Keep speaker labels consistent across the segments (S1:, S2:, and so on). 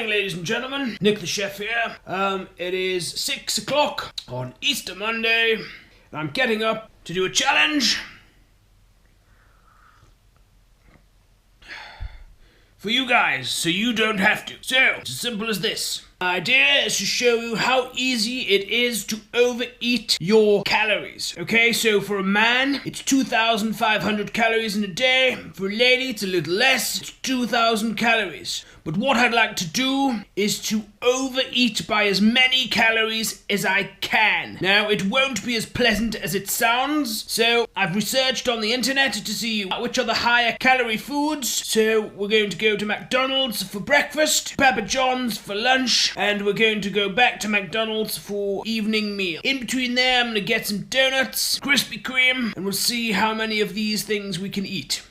S1: Ladies and gentlemen, Nick the Chef here. It is 6 o'clock on Easter Monday, and I'm getting up to do a challenge for you guys, so you don't have to. So, it's as simple as this. My idea is to show you how easy it is to overeat your calories. Okay, so for a man, it's 2,500 calories in a day. For a lady, it's a little less. It's 2,000 calories. But what I'd like to do is to overeat by as many calories as I can. Now, it won't be as pleasant as it sounds, so I've researched on the internet to see which are the higher calorie foods. So we're going to go to McDonald's for breakfast, Papa John's for lunch, and we're going to go back to McDonald's for evening meal. In between there, I'm going to get some donuts, Krispy Kreme, and we'll see how many of these things we can eat.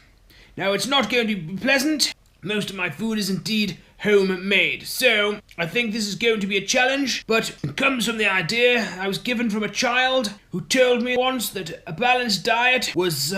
S1: Now, it's not going to be pleasant. Most of my food is indeed homemade, so I think this is going to be a challenge, but it comes from the idea I was given from a child who told me once that a balanced diet was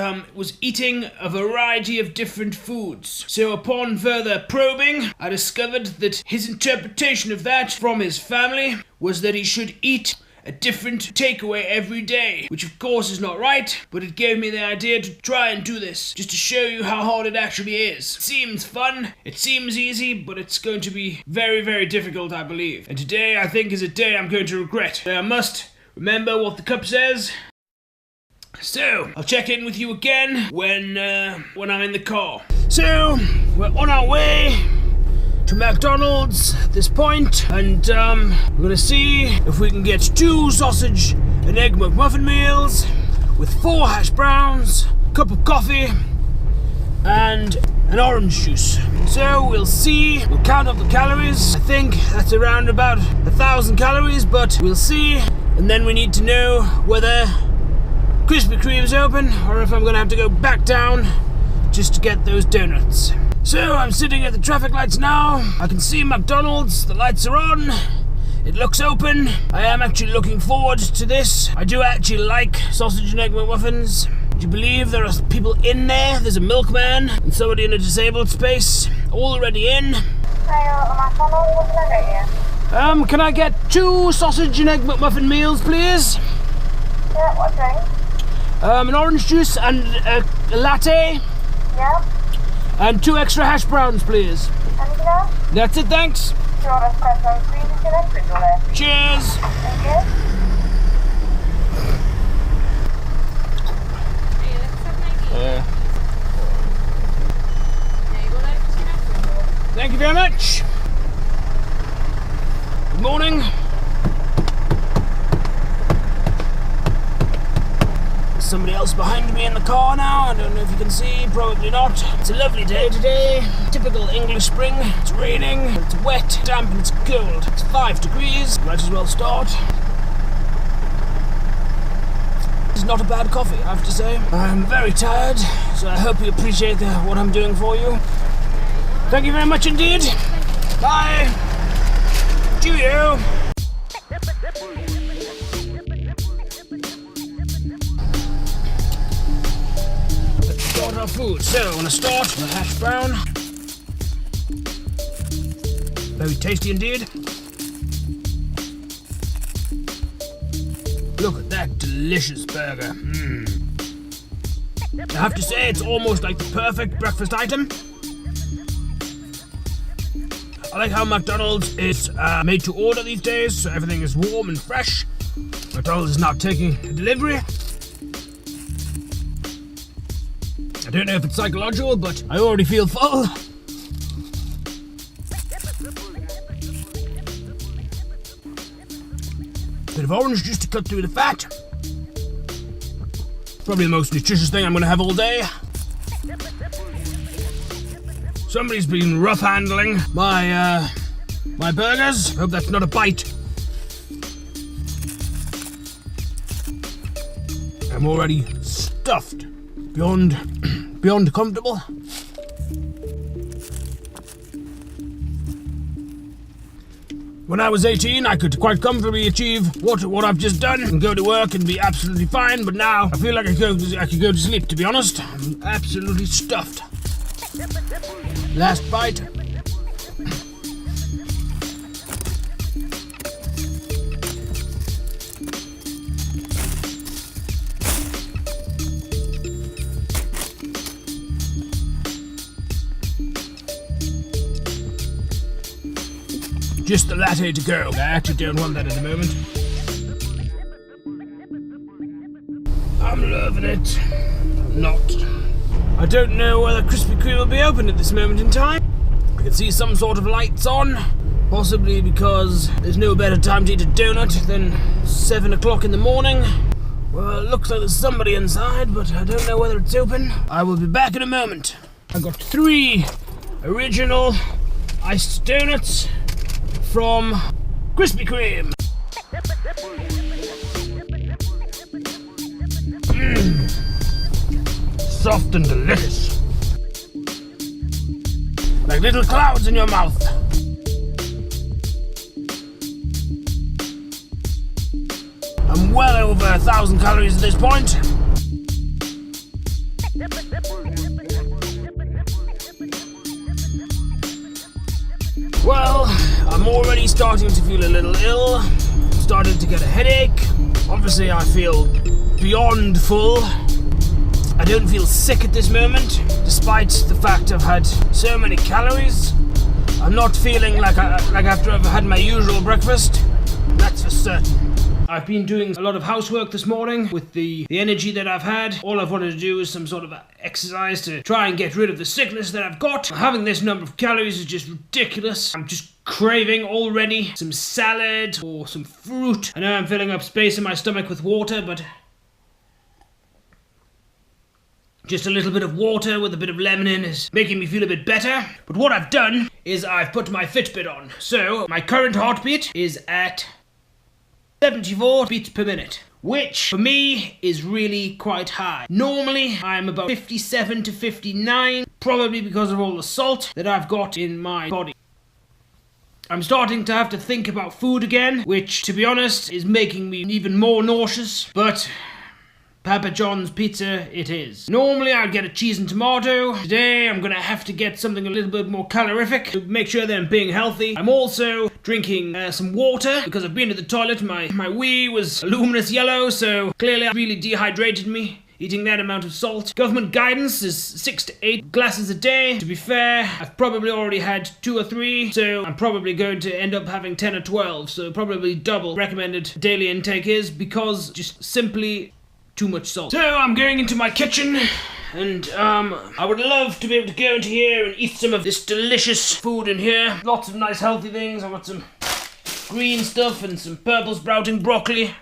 S1: eating a variety of different foods. So upon further probing, I discovered that his interpretation of that from his family was that he should eat a different takeaway every day, which of course is not right, but it gave me the idea to try and do this, just to show you how hard it actually is. It seems fun, it seems easy, but it's going to be very, very difficult, I believe. And today, I think, is a day I'm going to regret. I must remember what the cup says. So, I'll check in with you again when I'm in the car. So, we're on our way to McDonald's at this point, and we're gonna see if we can get 2 sausage and egg McMuffin meals with 4 hash browns, a cup of coffee, and an orange juice. So we'll see, we'll count up the calories. I think that's around about 1,000 calories, but we'll see. And then we need to know whether Krispy Kreme's open or if I'm gonna have to go back down just to get those donuts. So I'm sitting at the traffic lights now. I can see McDonald's, the lights are on, it looks open. I am actually looking forward to this. I do actually like sausage and egg McMuffins. Do you believe there are people in there? There's a milkman and somebody in a disabled space, all already in.
S2: McDonald's, what can I get you?
S1: Can I get 2 sausage and egg McMuffin meals, please?
S2: Yeah, what drink?
S1: An orange juice and a latte.
S2: Yeah.
S1: And 2 extra hash browns, please.
S2: Anything else?
S1: That's it, thanks.
S2: Do you want espresso, please? Is your next window there?
S1: Cheers.
S2: Thank you.
S1: Thank you very much. Good morning. There's somebody else behind me in the car now. I don't know if you can see, probably not. It's a lovely day today. Typical English spring. It's raining, it's wet, damp, and it's cold. It's 5 degrees. Might as well start. It's not a bad coffee, I have to say. I'm very tired, so I hope you appreciate what I'm doing for you. Thank you very much indeed. Bye. Cheerio. Let's start our food. So, I'm going to start with a hash brown. Very tasty indeed. Look at that delicious burger. I have to say, it's almost like the perfect breakfast item. I like how McDonald's is made to order these days, so everything is warm and fresh. McDonald's is now taking a delivery. I don't know if it's psychological, but I already feel full. Bit of orange juice to cut through the fat. Probably the most nutritious thing I'm going to have all day. Somebody's been rough handling my burgers. Hope that's not a bite. I'm already stuffed beyond comfortable. When I was 18, I could quite comfortably achieve what I've just done and go to work and be absolutely fine, but now I feel like I could go to sleep, to be honest. I'm absolutely stuffed. Last bite. Just the latte to go. I actually don't want that at the moment. I'm loving it. I'm not. I don't know whether Krispy Kreme will be open at this moment in time. I can see some sort of lights on. Possibly because there's no better time to eat a donut than 7 o'clock in the morning. Well, it looks like there's somebody inside, but I don't know whether it's open. I will be back in a moment. I got 3 original iced donuts from Krispy Kreme. Soft and delicious. Like little clouds in your mouth. I'm well over 1,000 calories at this point. Well, I'm already starting to feel a little ill. I'm starting to get a headache. Obviously, I feel beyond full. I don't feel sick at this moment, despite the fact I've had so many calories. I'm not feeling like after I've had my usual breakfast. That's for certain. I've been doing a lot of housework this morning with the energy that I've had. All I've wanted to do is some sort of exercise to try and get rid of the sickness that I've got. Having this number of calories is just ridiculous. I'm just craving already some salad or some fruit. I know I'm filling up space in my stomach with water, but just a little bit of water with a bit of lemon in is making me feel a bit better. But what I've done is I've put my Fitbit on. So my current heartbeat is at 74 beats per minute, which for me is really quite high. Normally I'm about 57 to 59, probably because of all the salt that I've got in my body. I'm starting to have to think about food again, which to be honest is making me even more nauseous, but Papa John's pizza it is. Normally I'd get a cheese and tomato. Today I'm gonna have to get something a little bit more calorific to make sure that I'm being healthy. I'm also drinking some water because I've been to the toilet. My wee was a luminous yellow, so clearly it really dehydrated me. Eating that amount of salt. Government guidance is 6 to 8 glasses a day. To be fair, I've probably already had 2 or 3, so I'm probably going to end up having 10 or 12, so probably double recommended daily intake is because just simply too much salt. So I'm going into my kitchen and I would love to be able to go into here and eat some of this delicious food in here. Lots of nice healthy things. I've got some green stuff and some purple sprouting broccoli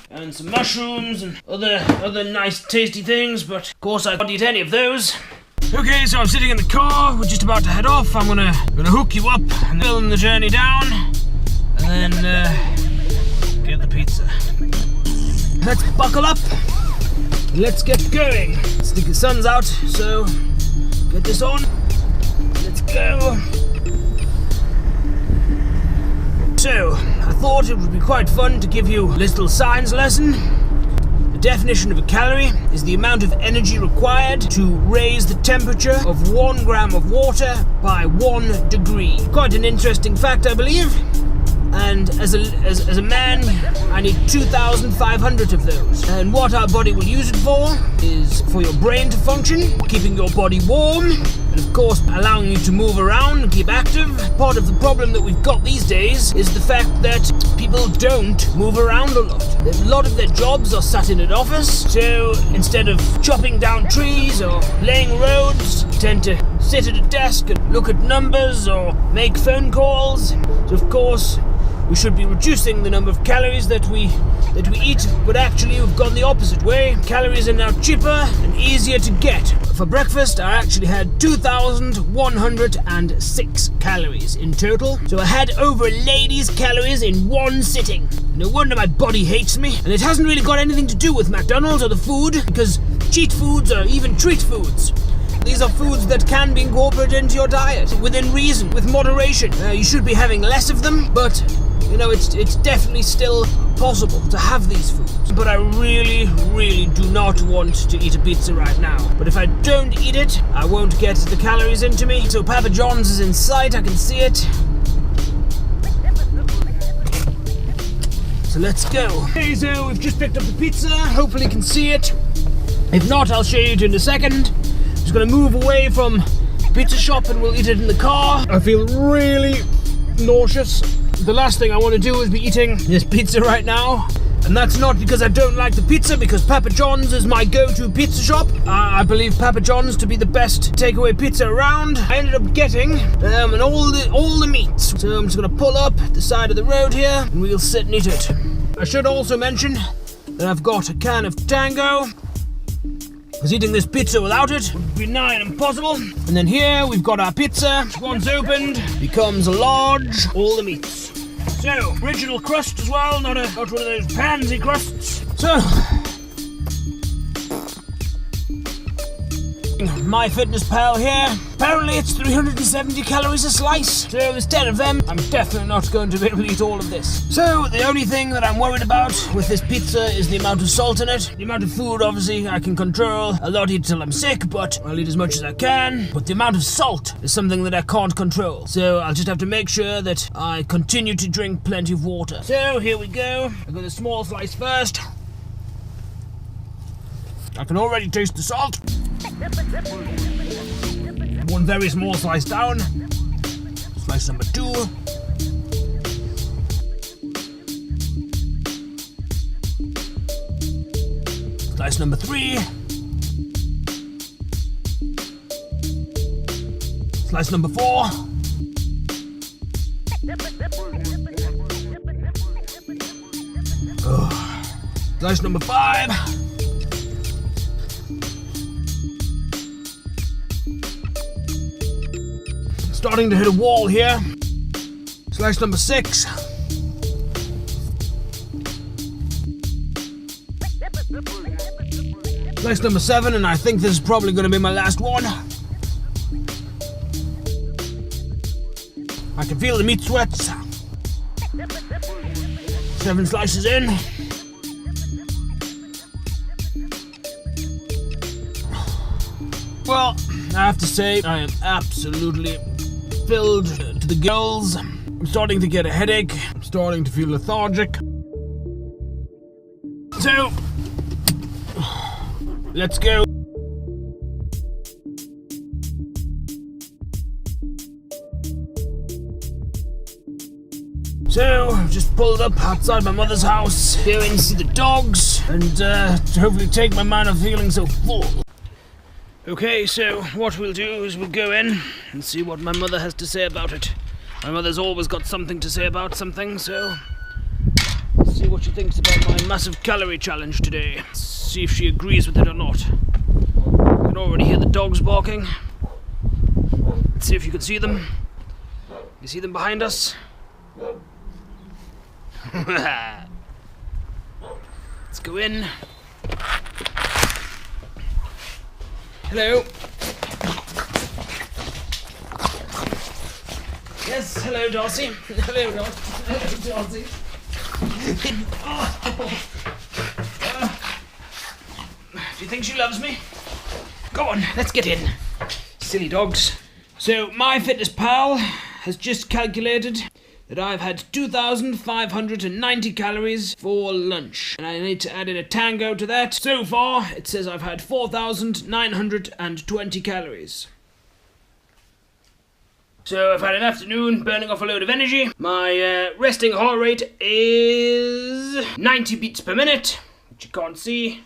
S1: and some mushrooms and other nice tasty things, but of course I can't eat any of those. Okay, so I'm sitting in the car, we're just about to head off. I'm gonna hook you up and film the journey down and then get the pizza. Let's buckle up, let's get going. I think the sun's out, so get this on, let's go. So, I thought it would be quite fun to give you a little science lesson. The definition of a calorie is the amount of energy required to raise the temperature of 1 gram of water by 1 degree. Quite an interesting fact, I believe. And as a man, I need 2,500 of those. And what our body will use it for is for your brain to function, keeping your body warm, and of course allowing you to move around and keep active. Part of the problem that we've got these days is the fact that people don't move around a lot. A lot of their jobs are sat in an office, so instead of chopping down trees or laying roads, you tend to sit at a desk and look at numbers or make phone calls. So of course, we should be reducing the number of calories that we eat, but actually we've gone the opposite way. Calories are now cheaper and easier to get. For breakfast, I actually had 2,106 calories in total. So I had over a lady's calories in one sitting. No wonder my body hates me. And it hasn't really got anything to do with McDonald's or the food, because cheat foods or even treat foods, These are foods that can be incorporated into your diet within reason, with moderation. You should be having less of them, but you know, it's definitely still possible to have these foods. But I really do not want to eat a pizza right now. But if I don't eat it, I won't get the calories into me. So Papa John's is in sight, I can see it. So let's go. Okay, so we've just picked up the pizza. Hopefully you can see it. If not, I'll show you it in a second. Just gonna move away from the pizza shop and we'll eat it in the car. I feel really nauseous. The last thing I want to do is be eating this pizza right now. And that's not because I don't like the pizza, because Papa John's is my go-to pizza shop. I believe Papa John's to be the best takeaway pizza around. I ended up getting all the meats. So I'm just going to pull up the side of the road here and we'll sit and eat it. I should also mention that I've got a can of Tango, because eating this pizza without it would be nigh and impossible. And then here we've got our pizza. Once opened, becomes a large, all the meats. So, original crust as well, not one of those pansy crusts. So, MyFitnessPal here. Apparently it's 370 calories a slice. So there's 10 of them. I'm definitely not going to be able to eat all of this. So the only thing that I'm worried about with this pizza is the amount of salt in it. The amount of food, obviously, I can control. I'll not eat till I'm sick, but I'll eat as much as I can. But the amount of salt is something that I can't control. So I'll just have to make sure that I continue to drink plenty of water. So here we go. I've got a small slice first. I can already taste the salt. One very small slice down. Slice number 2. Slice number 3. Slice number 4. Slice number 5. Starting to hit a wall here. Slice number 6. Slice number 7, and I think this is probably going to be my last one. I can feel the meat sweats. 7 slices in. Well, I have to say, I am absolutely filled to the gills. I'm starting to get a headache. I'm starting to feel lethargic. So, let's go. So, I've just pulled up outside my mother's house, going to see the dogs, and to hopefully take my mind off feeling so full. Okay, so what we'll do is we'll go in and see what my mother has to say about it. My mother's always got something to say about something, so let's see what she thinks about my massive calorie challenge today. Let's see if she agrees with it or not. I can already hear the dogs barking. Let's see if you can see them. You see them behind us? Let's go in. Hello. Yes, hello, Darcy. Hello, Darcy. Do you think she loves me? Go on, let's get in. Silly dogs. So, MyFitnessPal has just calculated that I've had 2,590 calories for lunch. And I need to add in a Tango to that. So far, it says I've had 4,920 calories. So I've had an afternoon burning off a load of energy. My resting heart rate is 90 beats per minute, which you can't see.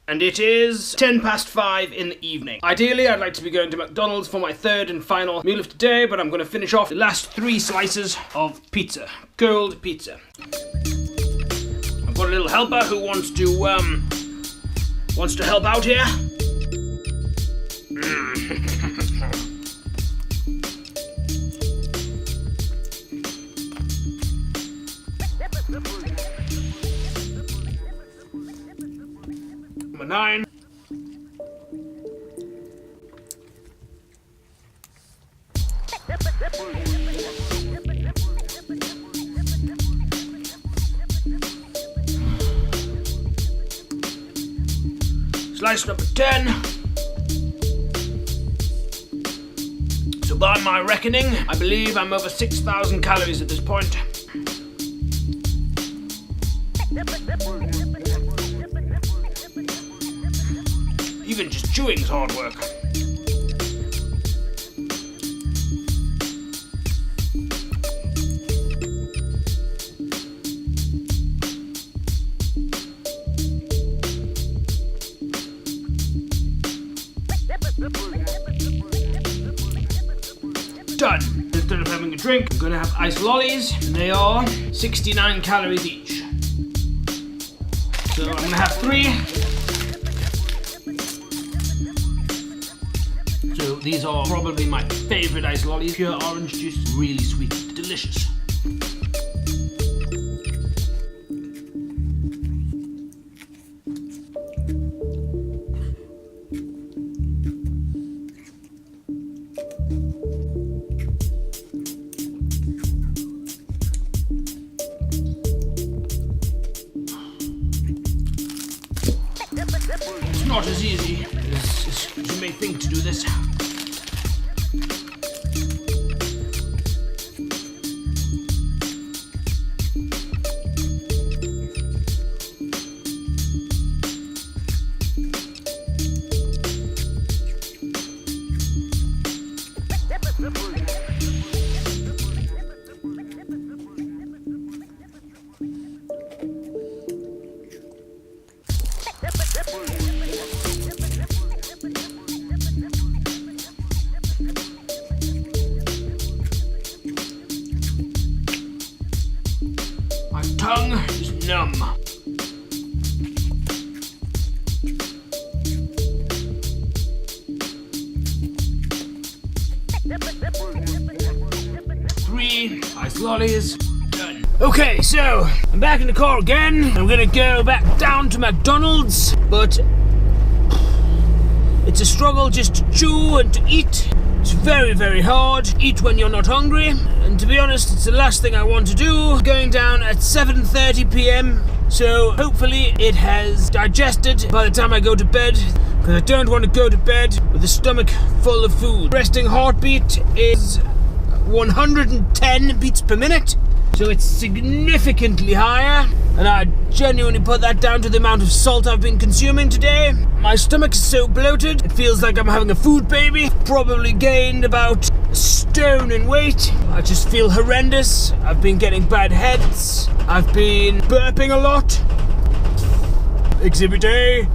S1: And it is 5:10 in the evening. Ideally, I'd like to be going to McDonald's for my third and final meal of today, but I'm going to finish off the last 3 slices of pizza. Cold pizza. I've got a little helper who wants to help out here. Number 9. Slice number 10. So by my reckoning, I believe I'm over 6,000 calories at this point. Even just chewing's hard work. Done. Instead of having a drink, I'm gonna have ice lollies, and they are 69 calories each. So I'm gonna have 3. So these are probably my favorite ice lollies. Pure orange juice, really sweet, delicious. It's not as easy as you may think to do this. My tongue is numb. Three ice lollies. Done. Okay, so I'm back in the car again. I'm gonna go back down to McDonald's, but it's a struggle just to chew and to eat. It's very, very hard. Eat when you're not hungry. And to be honest, it's the last thing I want to do. Going down at 7:30 p.m. So hopefully it has digested by the time I go to bed, because I don't want to go to bed with a stomach full of food. Resting heartbeat is 110 beats per minute. So it's significantly higher, and I genuinely put that down to the amount of salt I've been consuming today. My stomach is so bloated, it feels like I'm having a food baby. Probably gained about a stone in weight. I just feel horrendous. I've been getting bad heads. I've been burping a lot. Exhibit A.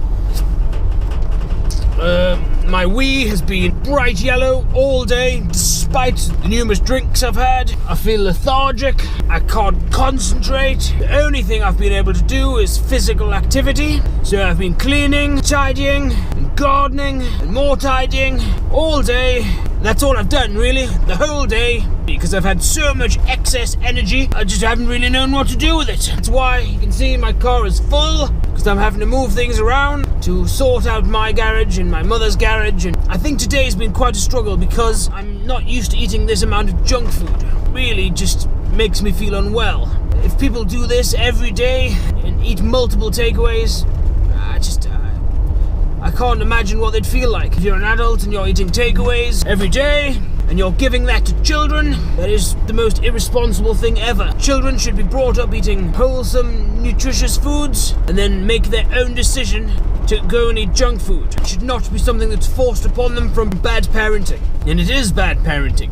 S1: My wee has been bright yellow all day, despite the numerous drinks I've had. I feel lethargic. I can't concentrate. The only thing I've been able to do is physical activity. So I've been cleaning, tidying, and gardening, and more tidying all day. That's all I've done, really, the whole day, because I've had so much excess energy, I just haven't really known what to do with it. That's why you can see my car is full, because I'm having to move things around to sort out my garage and my mother's garage, and I think today's been quite a struggle because I'm not used to eating this amount of junk food. It really just makes me feel unwell. If people do this every day and eat multiple takeaways, I can't imagine what they'd feel like. If you're an adult and you're eating takeaways every day and you're giving that to children, that is the most irresponsible thing ever. Children should be brought up eating wholesome, nutritious foods and then make their own decision to go and eat junk food. It should not be something that's forced upon them from bad parenting. And it is bad parenting.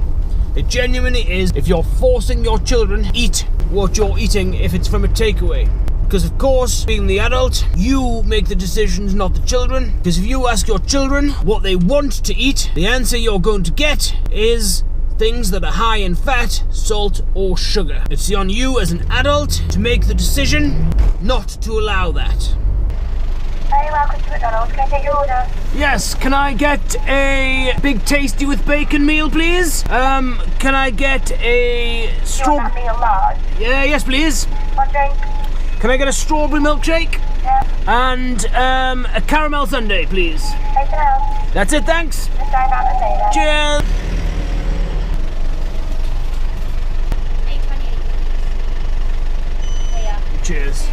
S1: It genuinely is if you're forcing your children to eat what you're eating if it's from a takeaway. Because of course, being the adult, you make the decisions, not the children. Because if you ask your children what they want to eat, the answer you're going to get is things that are high in fat, salt, or sugar. It's on you as an adult to make the decision not to allow that.
S2: Hey, welcome to McDonald's. Can I take your order?
S1: Yes, can I get a big tasty with bacon meal, please? Can I get a
S2: You want
S1: strawberry?
S2: that meal large?
S1: Yeah, yes, please.
S2: What drink?
S1: Can I get a strawberry milkshake?
S2: Yeah.
S1: And a caramel sundae, please.
S2: Anything else?
S1: That's it, thanks.
S2: Just going out and later.
S1: Cheers. Cheers.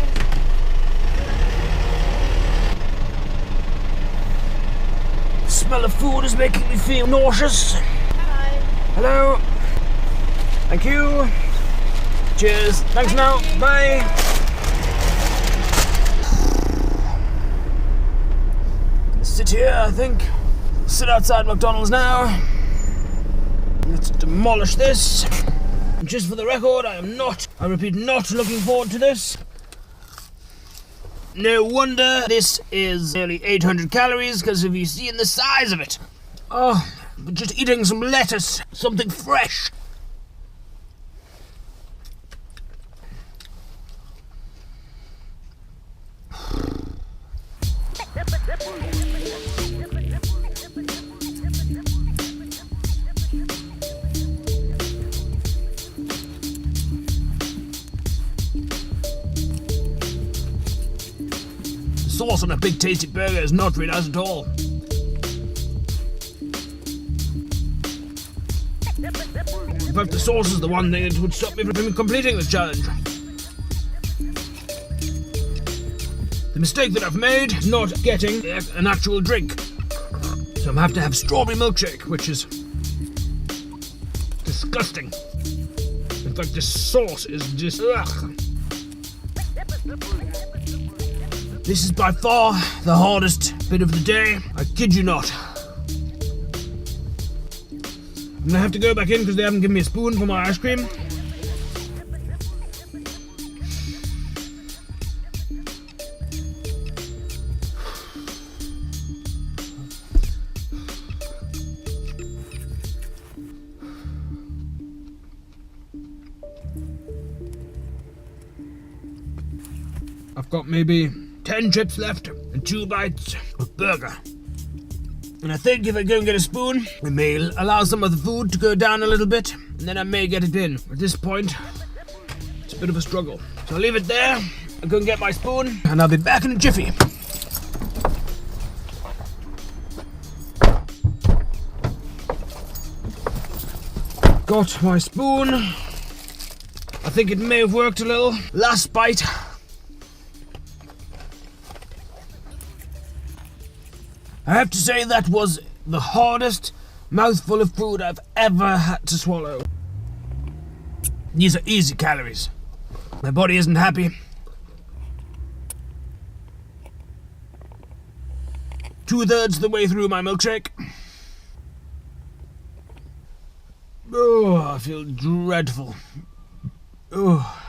S1: The smell of food is making me feel nauseous.
S2: Hi.
S1: Hello. Thank you. Cheers. Thanks now. Bye. Sit here, I think. Sit outside McDonald's now. Let's demolish this. And just for the record, I repeat, not looking forward to this. No wonder this is nearly 800 calories, because have you seen the size of it? Oh, just eating some lettuce, something fresh. The sauce on a big tasty burger is not very nice at all. In fact, the sauce is the one thing that would stop me from completing the challenge. The mistake that I've made is not getting an actual drink. So I'm going to have to have strawberry milkshake, which is disgusting. In fact, this sauce is just... ugh. This is by far the hardest bit of the day. I kid you not. I'm gonna have to go back in because they haven't given me a spoon for my ice cream. I've got maybe 10 chips left and 2 bites of burger. And I think if I go and get a spoon, it may allow some of the food to go down a little bit, and then I may get it in. At this point, it's a bit of a struggle. So I'll leave it there, I'll go and get my spoon, and I'll be back in a jiffy. Got my spoon. I think it may have worked a little. Last bite. I have to say that was the hardest mouthful of food I've ever had to swallow. These are easy calories. My body isn't happy. 2/3 of the way through my milkshake. Oh, I feel dreadful. Oh,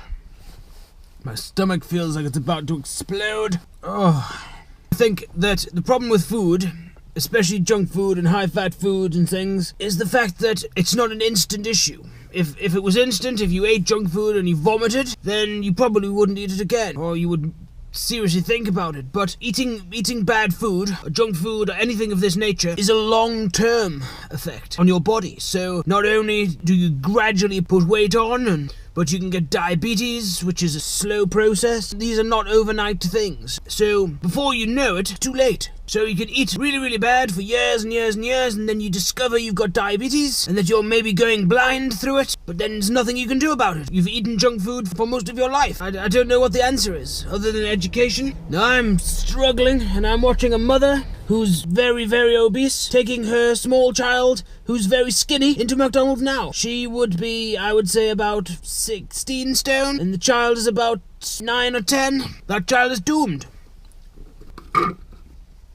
S1: my stomach feels like it's about to explode. Oh. I think that the problem with food, especially junk food and high-fat foods and things, is the fact that it's not an instant issue. If it was instant, if you ate junk food and you vomited, then you probably wouldn't eat it again, or you would seriously think about it. But eating bad food, or junk food, or anything of this nature, is a long-term effect on your body. So not only do you gradually put weight on, but you can get diabetes, which is a slow process. These are not overnight things. So before you know it, it's too late. So you can eat really, really bad for years and years and years, and then you discover you've got diabetes, and that you're maybe going blind through it, but then there's nothing you can do about it. You've eaten junk food for most of your life. I don't know what the answer is, other than education. Now I'm struggling, and I'm watching a mother who's very, very obese, taking her small child, who's very skinny, into McDonald's now. She would be, I would say, about 16 stone, and the child is about 9 or 10. That child is doomed.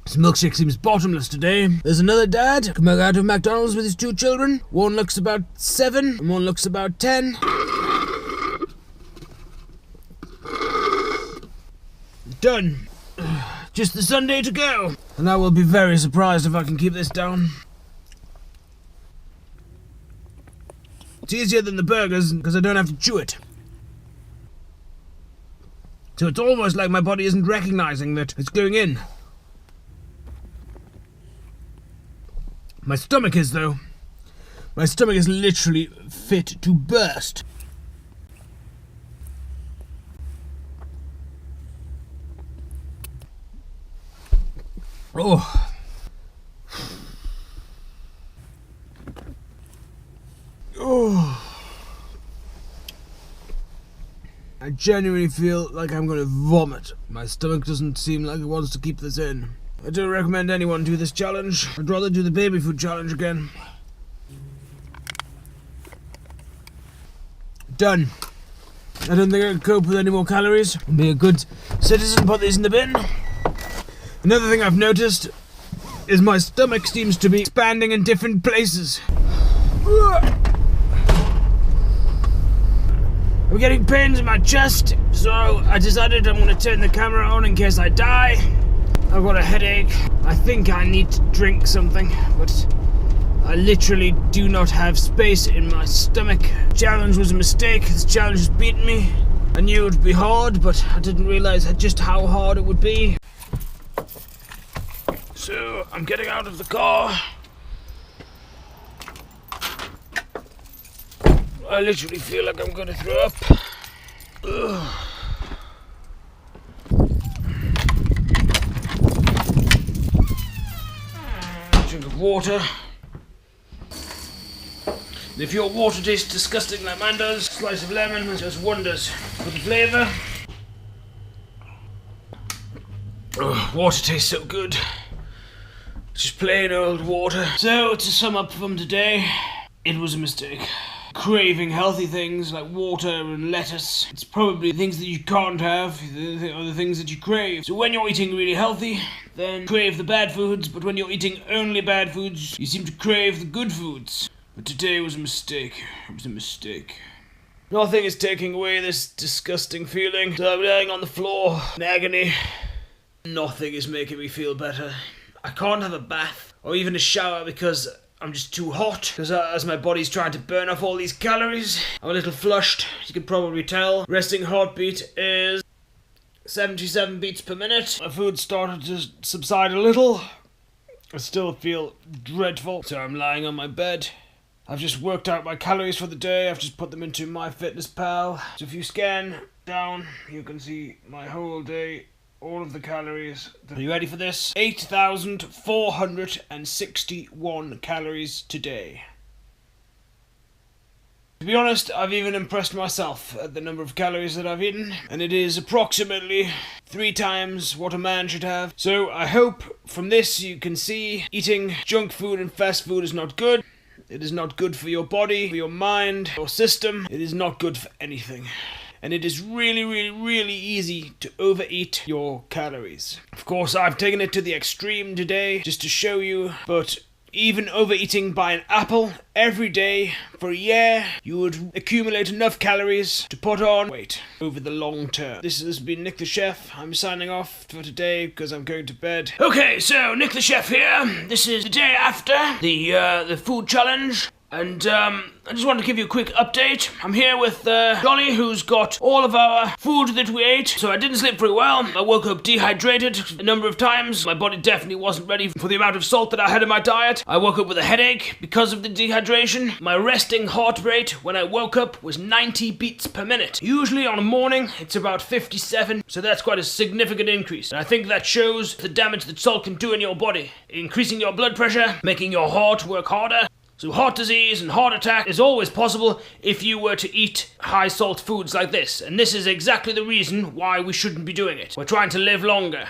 S1: This milkshake seems bottomless today. There's another dad coming out of McDonald's with his 2 children. One looks about 7, and one looks about 10. Done. Just the Sunday to go. And I will be very surprised if I can keep this down. It's easier than the burgers because I don't have to chew it. So it's almost like my body isn't recognizing that it's going in. My stomach is, though. My stomach is literally fit to burst. Oh. Oh. I genuinely feel like I'm gonna vomit. My stomach doesn't seem like it wants to keep this in. I don't recommend anyone do this challenge. I'd rather do the baby food challenge again. Done. I don't think I can cope with any more calories. I'll be a good citizen, put these in the bin. Another thing I've noticed is my stomach seems to be expanding in different places. I'm getting pains in my chest, so I decided I'm going to turn the camera on in case I die. I've got a headache. I think I need to drink something, but I literally do not have space in my stomach. Challenge was a mistake. This challenge has beaten me. I knew it would be hard, but I didn't realize just how hard it would be. So I'm getting out of the car. I literally feel like I'm gonna throw up. Ugh. Drink of water. And if your water tastes disgusting like mine does, a slice of lemon does wonders for the flavour. Water tastes so good. It's just plain old water. So, to sum up from today, it was a mistake. Craving healthy things like water and lettuce. It's probably things that you can't have, are the things that you crave. So when you're eating really healthy, then crave the bad foods, but when you're eating only bad foods, you seem to crave the good foods. But today was a mistake. It was a mistake. Nothing is taking away this disgusting feeling. So I'm laying on the floor in agony. Nothing is making me feel better. I can't have a bath or even a shower because I'm just too hot, because as my body's trying to burn off all these calories, I'm a little flushed, you can probably tell. Resting heartbeat is 77 beats per minute. My food started to subside a little. I still feel dreadful, so I'm lying on my bed. I've just worked out my calories for the day. I've just put them into MyFitnessPal. So if you scan down, you can see my whole day. All of the calories. Are you ready for this? 8,461 calories today. To be honest, I've even impressed myself at the number of calories that I've eaten, and it is approximately 3 times what a man should have. So I hope from this you can see eating junk food and fast food is not good. It is not good for your body, for your mind, your system. It is not good for anything. And it is really, really, really easy to overeat your calories. Of course, I've taken it to the extreme today just to show you, but even overeating by an apple every day for a year, you would accumulate enough calories to put on weight over the long term. This has been Nick the Chef. I'm signing off for today because I'm going to bed. Okay, so Nick the Chef here. This is the day after the food challenge. And I just wanted to give you a quick update. I'm here with Dolly, who's got all of our food that we ate. So I didn't sleep very well. I woke up dehydrated a number of times. My body definitely wasn't ready for the amount of salt that I had in my diet. I woke up with a headache because of the dehydration. My resting heart rate when I woke up was 90 beats per minute. Usually on a morning, it's about 57. So that's quite a significant increase. And I think that shows the damage that salt can do in your body. Increasing your blood pressure, making your heart work harder. So heart disease and heart attack is always possible if you were to eat high salt foods like this. And this is exactly the reason why we shouldn't be doing it. We're trying to live longer.